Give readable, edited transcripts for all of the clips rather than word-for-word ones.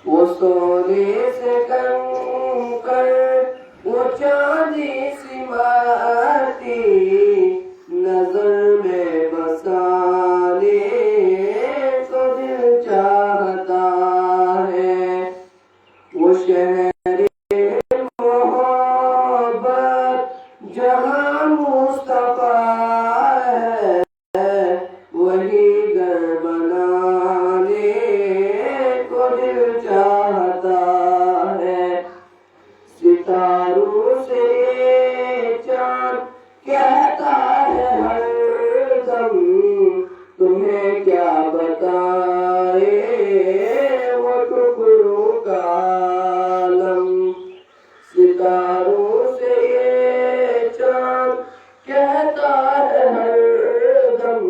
وہ سونے سے کنکر وہ چاندی سی ماٹی نظر میں بسانے کو دل چاہتا ہے وہ شہر محبت جہاں مصطفیٰ ہے وہی گھر بنانے کو دل چاہتا ہے ستاروں سے یہ چاند کہتا ہے ہر دم تمہیں کیا بتائے وہ ٹکڑوں کا عالم ستاروں سے یہ چاند کہتا ہے ہر دم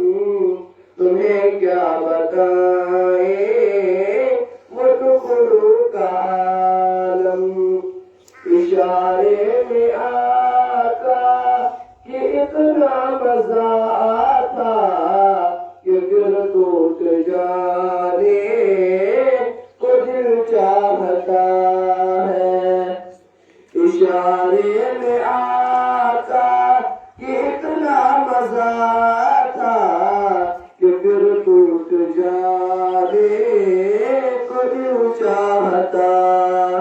تمہیں کیا بتائے وہ ٹکڑوں کا عالم اشارے میں آقا کہ اتنا مزہ آتا کہ دل ٹوٹ جانے کو دل چاہتا ہے اشارے میں آقا کہ اتنا مزہ آتا کہ پھر ٹوٹ جانے کو دل چاہتا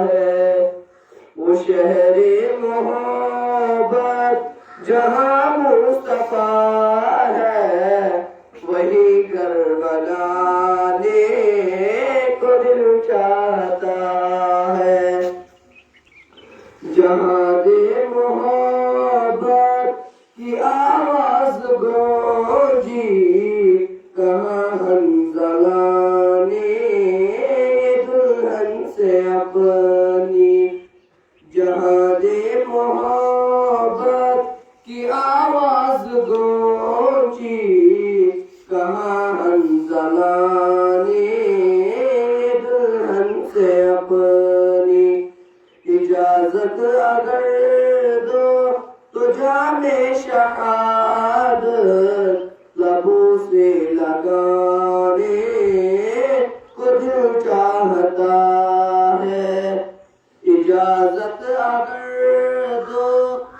ہے وہ شہر محبت جہاں مصطفیٰ ہے وہی گھر بنانے کو دل چاہتا ہے جہاں دے محبت کی آواز گونجی کہاں حنظلہ نے دلہن سے اپنی جہاں دے محبت کی آواز گونجی کہاں حنظلہ نے دلہن سے اپنی اجازت اگر دو تو جامِ شہادت